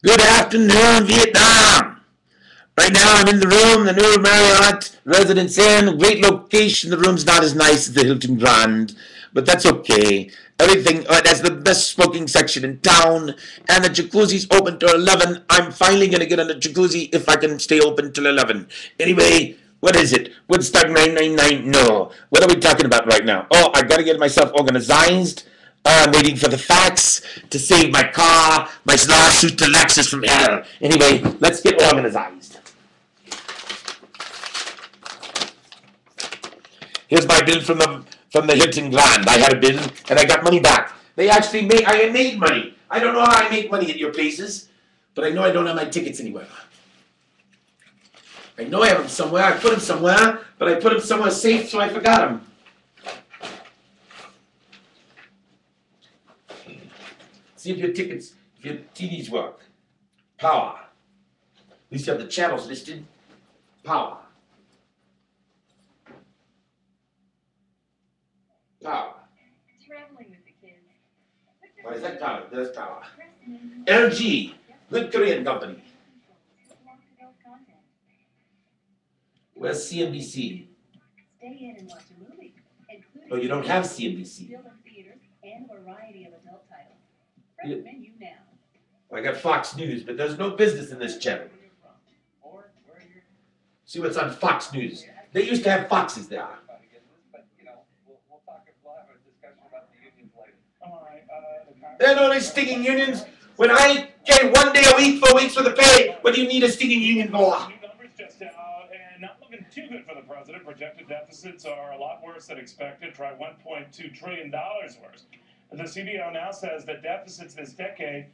Good afternoon, Vietnam. Right now I'm in the room, the new Marriott Residence Inn, great location. The room's not as nice as the Hilton Grand, but that's okay. Everything, that's the best smoking section in town, and the jacuzzi's open till 11. I'm finally gonna get on the jacuzzi if I can stay open till 11. Anyway, what is it? Woodstock 999? No. What are we talking about right now? Oh, I gotta get myself organized. I'm waiting for the fax to save my car, my lawsuit to Lexus from hell. Anyway, let's get organized. Here's my bill from the Hilton Grand. I had a bill and I got money back. They actually I made money. I don't know how I make money at your places, but I know I don't have my tickets anywhere. I know I have them somewhere. I put them somewhere, but I put them somewhere safe, so I forgot them. See if your tickets, if your TVs work. Power. At least you have the channels listed. Power. Power. Traveling with the kids. Why is that power? There's power. LG. Good Korean company. Where's CNBC? Stay in and watch a movie. Oh, you don't have CNBC. Film theaters and a variety of adult titles. Press menu now. Well, I got Fox News, but there's no business in this channel. See what's on Fox News. They used to have Foxes there. There are no stinging unions. When I get 1 day a week, 4 weeks for the pay, what do you need a stinging union for? Numbers just out and not looking too good for the president. Projected deficits are a lot worse than expected. Try $1.2 trillion worse. The CBO now says that deficits this decade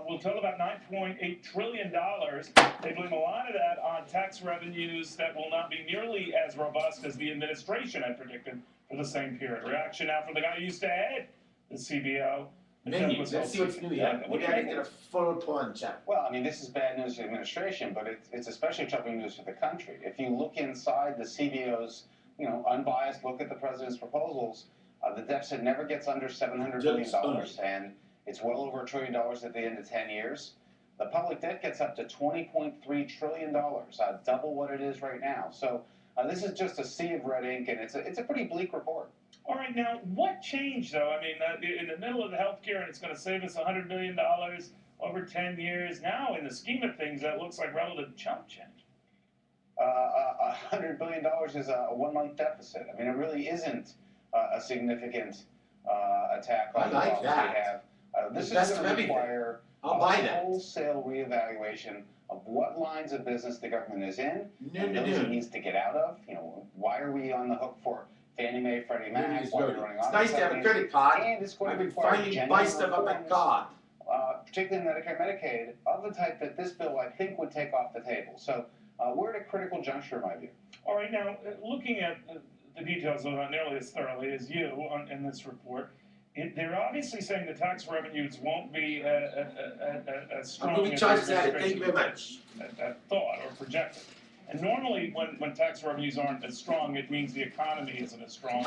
will total about $9.8 trillion. They blame a lot of that on tax revenues that will not be nearly as robust as the administration had predicted for the same period. Reaction now from the guy who used to head the CBO. Menus. Let's see what's new here. Maybe I can get a full porn chat. Well, I mean, this is bad news for the administration, but it's especially troubling news for the country. If you look inside the CBO's, unbiased look at the president's proposals, the deficit never gets under $700 billion, and it's well over $1 trillion at the end of 10 years. The public debt gets up to $20.3 trillion, double what it is right now. So this is just a sea of red ink, and it's a pretty bleak report. All right, now, what changed, though? I mean, in the middle of the healthcare, and it's going to save us $100 billion over 10 years. Now, in the scheme of things, that looks like relative chump change. $100 billion is a 1-month deficit. I mean, it really isn't a significant attack on the problems we have. This is going to require a wholesale reevaluation of what lines of business the government is in, and those it needs to get out of. Why are we on the hook for Fannie Mae, Freddie Mac? Why are we running it's nice to have a credit card. And it's going I've to been require finally buy stuff on my card. Particularly Medicare, Medicaid, of the type that this bill, I think, would take off the table. So we're at a critical juncture, in my view. All right, now, looking at the details not nearly as thoroughly as you in this report, they're obviously saying the tax revenues won't be as strong as Thank you very much. Thought or projected. And normally, when tax revenues aren't as strong, it means the economy isn't as strong.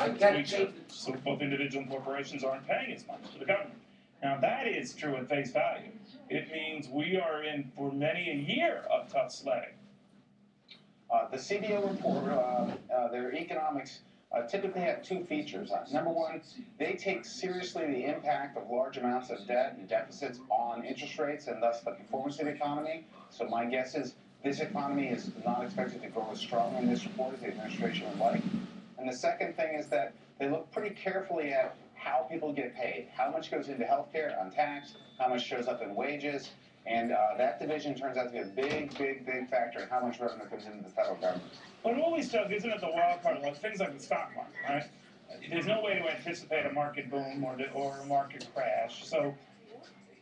So both individual and corporations aren't paying as much to the government. Now, that is true at face value. It means we are in for many a year of tough sledding. The CBO report, their economics typically have two features. Number one, they take seriously the impact of large amounts of debt and deficits on interest rates and thus the performance of the economy. So my guess is this economy is not expected to grow as strongly in this report as the administration would like. And the second thing is that they look pretty carefully at how people get paid, how much goes into healthcare on tax, how much shows up in wages, and that division turns out to be a big, big, big factor in how much revenue comes into the federal government. But it always does, isn't it the wild card, like things like the stock market, right? There's no way to anticipate a market boom or a market crash. So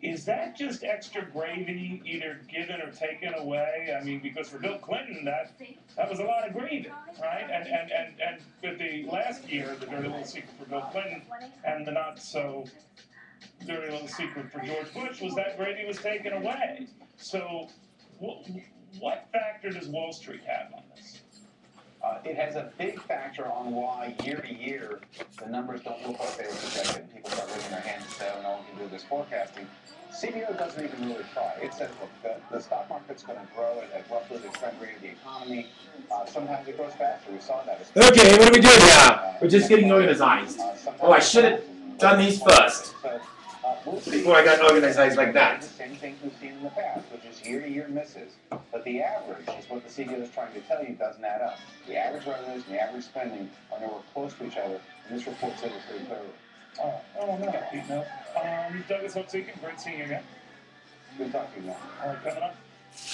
is that just extra gravy, either given or taken away? I mean, because for Bill Clinton, that was a lot of gravy, right? And with the last year, the dirty little secret for Bill Clinton, and the not so dirty little secret for George Bush was that gravy was taken away. So what factor does Wall Street have on this? It has a big factor on why year to year the numbers don't look like they were projected. People start raising their hands and say, oh, no one can do this forecasting. CBO doesn't even really try. It says, look, the stock market's going to grow at roughly the trend rate of the economy. Sometimes it grows faster. We saw that. Okay, what are we doing here? We're just getting organized. Oh, I should have done these first before I got organized like that. The same things we've seen in the past, which is year-to-year misses. But the average is what the CBO is trying to tell you doesn't add up. The average revenues and the average spending are nowhere close to each other, and this report said it pretty clearly. Oh, no, Pete, no. Douglas, hope so you can great seeing you again. Good talking to you. All right, coming up.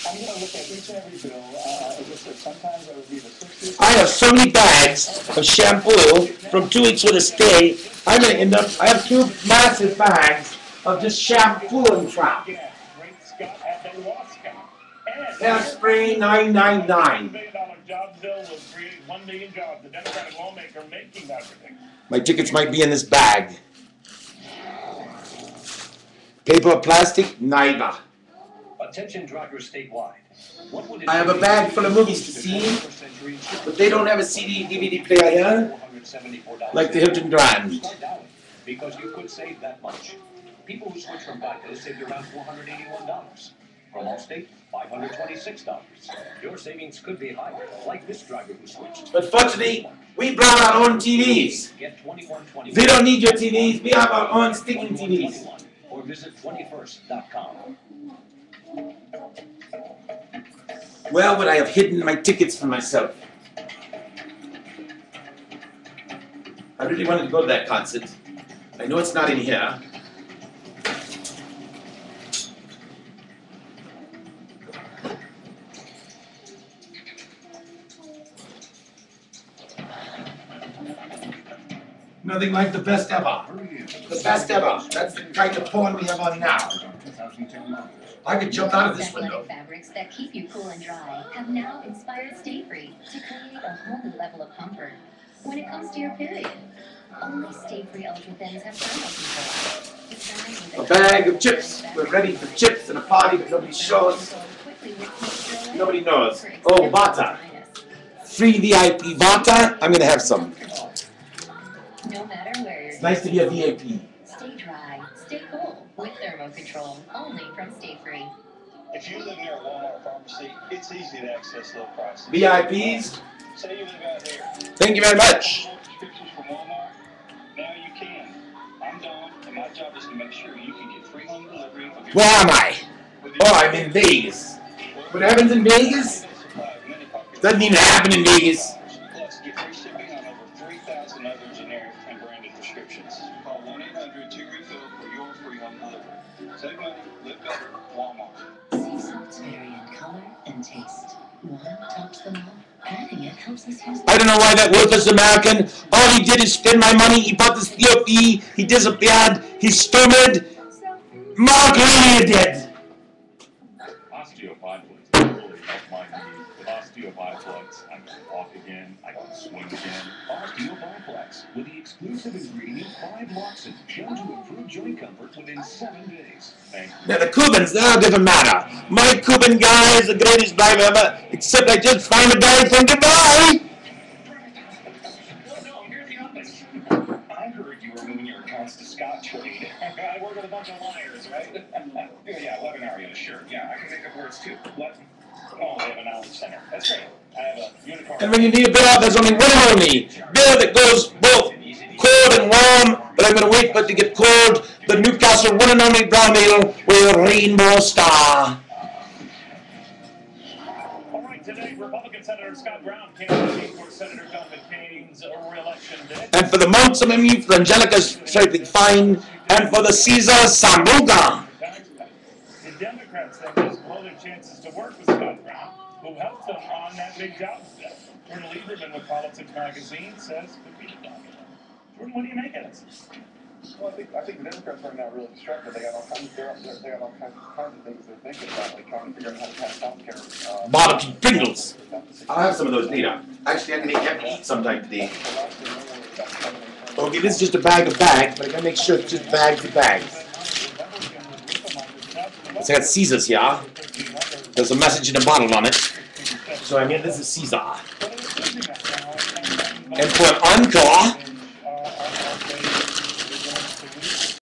I'm going to look at each and every bill. As I said, sometimes I would be the 60th. I have so many bags of shampoo from 2 weeks with a stay. I'm going to end up, I have 2 massive bags of just shampoo and crap. Hairspray $9.99. $1 billion job bill will create 1 million jobs. The Democratic lawmaker making that prediction. My tickets might be in this bag. Paper or plastic? Neither. Attention drivers statewide. What would it I have a bag full of movies to see, but they don't have a CD, DVD player here, like the Hilton Grand. Because you could save that much. People who switch from Geico saved around $481. From Allstate, $526. Your savings could be higher, like this driver who switched. But fortunately, we brought our own TVs. Get 2121. They don't need your TVs, we have our own sticking TVs. Or visit 21st.com. Where would I have hidden my tickets for myself? I really wanted to go to that concert. I know it's not in here. Nothing like the best ever. The best ever. That's the kind of porn we have on now. I could jump out of this window. Fabrics that keep you cool and dry have now inspired Stay Free to create a whole new level of comfort when it comes to your period. Only Stay Free Ultra Thins have thermal control. A bag of chips. We're ready for chips and a party, but nobody shows. Nobody knows. Oh, Vata. Free VIP Vata. I'm going to have some. No matter where you're It's nice to be a VIP. Stay dry, stay cool with thermo control, only from Stay Free. If you live near a Walmart pharmacy, it's easy to access low prices. VIPs, Say you live out there. thank you very much. Prescriptions from Walmart? Now you can. I'm Don, and my job is to make sure you can get free home delivery of your... Where am I? Oh, I'm in Vegas. What happens in Vegas? Doesn't even happen in Vegas. Plus, get free shipping on over 3,000 other generic and branded prescriptions. Call 1-800-2-REFILL for your free home delivery. Save money, live better, Walmart. Sea salts vary in color and taste. One tops them all. Adding it helps us use I don't know why that worthless American, all he did is spend my money, he bought this COP, he disappeared, he stumbled. Mark Lee did. Osteopod will really help my knees. With Osteopod, I can walk again, I can swing again. Osteopod with the exclusive ingredient 5-Loxin, shown to improve joint comfort within 7 days. Thank you. Now the Cubans, that doesn't matter. My Cuban guy is the greatest driver ever, except I just find a guy saying goodbye. No, here's the office. I heard you were moving your accounts to Scott Trade. I work with a bunch of liars, right? Yeah, webinar, yeah, sure. Yeah, I can make up words too. What? Oh, they have an knowledge center. That's great. I have a unicorn. And when you need a beer, there's only one and only. Beer that goes both cold and warm, but I'm going to wait for it to get cold. The Newcastle one and only brown ale with a rainbow star. All right, today, Republican Senator Scott Brown candidate for Senator John McCain's re-election bid. And for the Mount Samimi, for Angelica's Striping Fine, and for the Caesar Samuga. The Democrats think there's blow their chances to work with Scott Brown, who helped them on that big jobs bill. Jordan Lieberman with Politics Magazine says could be the document. Jordan, what do you make of this? Well, I think the Democrats are now really distracted. They got all kinds of things they're thinking about, like trying to figure out how to pass health care. Barbecue Pringles. I'll have some of those later. Actually, I'm going to have to eat sometime today. Okay, this is just a bag of bags, but I gotta make sure it's just bags of bags. So I got Caesars here. There's a message in a bottle on it. So I mean, this is Caesar. And for an encore,